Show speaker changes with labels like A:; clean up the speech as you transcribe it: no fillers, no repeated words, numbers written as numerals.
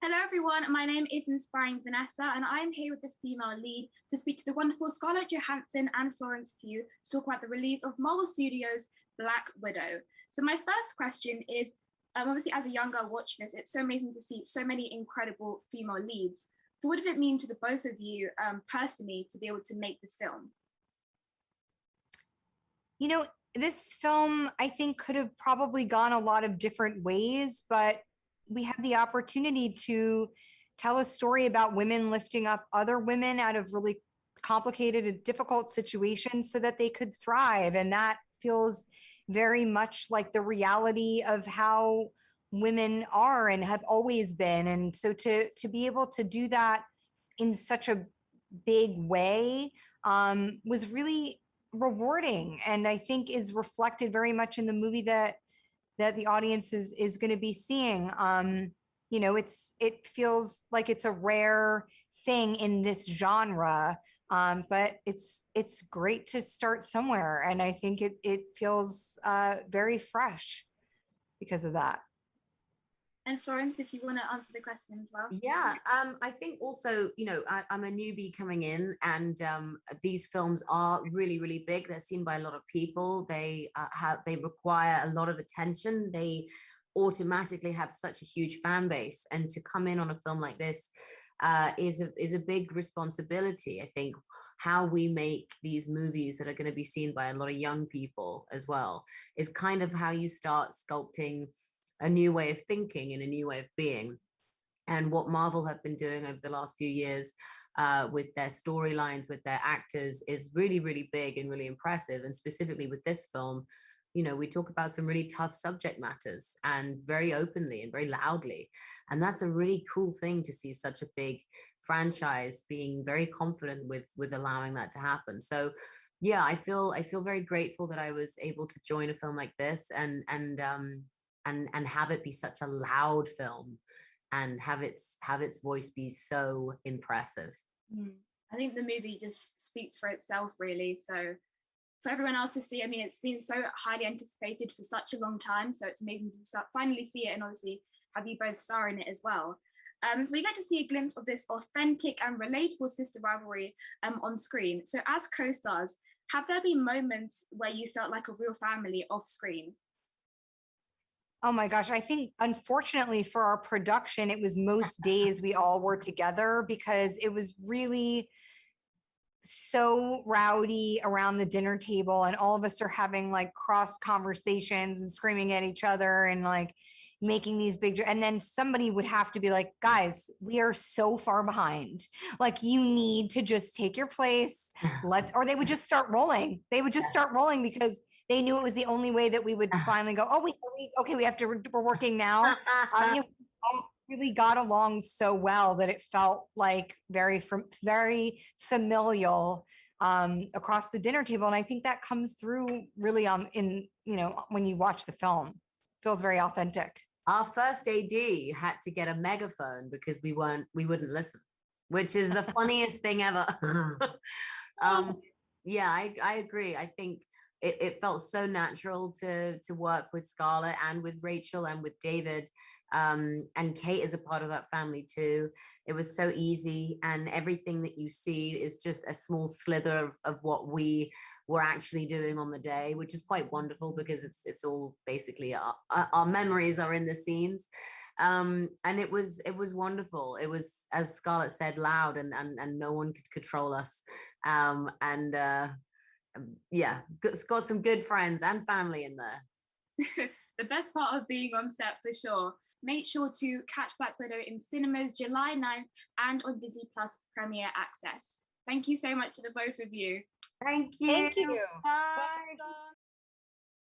A: Hello everyone, my name is Inspiring Vanessa and I'm here with the female lead to speak to the wonderful Scarlett Johansson and Florence Pugh to talk about the release of Marvel Studios' Black Widow. So my first question is, obviously as a young girl watching this, it's so amazing to see so many incredible female leads. So what did it mean to the both of you personally to be able to make this film?
B: You know, this film, I think, could have probably gone a lot of different ways, but we had the opportunity to tell a story about women lifting up other women out of really complicated and difficult situations so that they could thrive. And that feels very much like the reality of how women are and have always been. And so to be able to do that in such a big way was really rewarding, and I think is reflected very much in the movie that the audience is going to be seeing. You know, it feels like it's a rare thing in this genre, but it's great to start somewhere, and I think it feels very fresh because of that.
A: And Florence, if you want to answer the question as well.
C: Yeah, I think also, I'm a newbie coming in, and these films are really, really big. They're seen by a lot of people. They require a lot of attention. They automatically have such a huge fan base, and to come in on a film like this is a big responsibility. I think how we make these movies that are going to be seen by a lot of young people as well is kind of how you start sculpting a new way of thinking and a new way of being. And what Marvel have been doing over the last few years with their storylines, with their actors, is really, really big and really impressive. And specifically with this film, we talk about some really tough subject matters, and very openly and very loudly. And that's a really cool thing to see such a big franchise being very confident with allowing that to happen. So yeah, I feel very grateful that I was able to join a film like this and have it be such a loud film and have its voice be so impressive.
A: I think the movie just speaks for itself, really. So for everyone else to see, I mean, it's been so highly anticipated for such a long time, so it's amazing to finally see it, and obviously have you both star in it as well. So we get to see a glimpse of this authentic and relatable sister rivalry on screen. So as co-stars, have there been moments where you felt like a real family off screen?
B: Oh my gosh, I think unfortunately for our production, it was most days we all were together because it was really so rowdy around the dinner table, and all of us are having like cross conversations and screaming at each other and like making these big, and then somebody would have to be like, guys, we are so far behind, like you need to just take your place, or they would just start rolling. They would just start rolling because they knew it was the only way that we would finally go, oh, okay, we're working now. We really got along so well that it felt like very familial across the dinner table. And I think that comes through really when you watch the film. It feels very authentic.
C: Our first AD had to get a megaphone because we wouldn't listen, which is the funniest thing ever. Yeah, I agree. I think it felt so natural to work with Scarlett and with Rachel and with David. And Kate is a part of that family too. It was so easy, and everything that you see is just a small slither of what we were actually doing on the day, which is quite wonderful because it's all basically our memories are in the scenes. And it was wonderful. It was, as Scarlett said, loud, and no one could control us. Yeah, got some good friends and family in there.
A: The best part of being on set, for sure. Make sure to catch Black Widow in cinemas July 9th and on Disney Plus Premier Access. Thank you so much to the both of you.
C: Thank you.
B: Thank you.
C: Bye.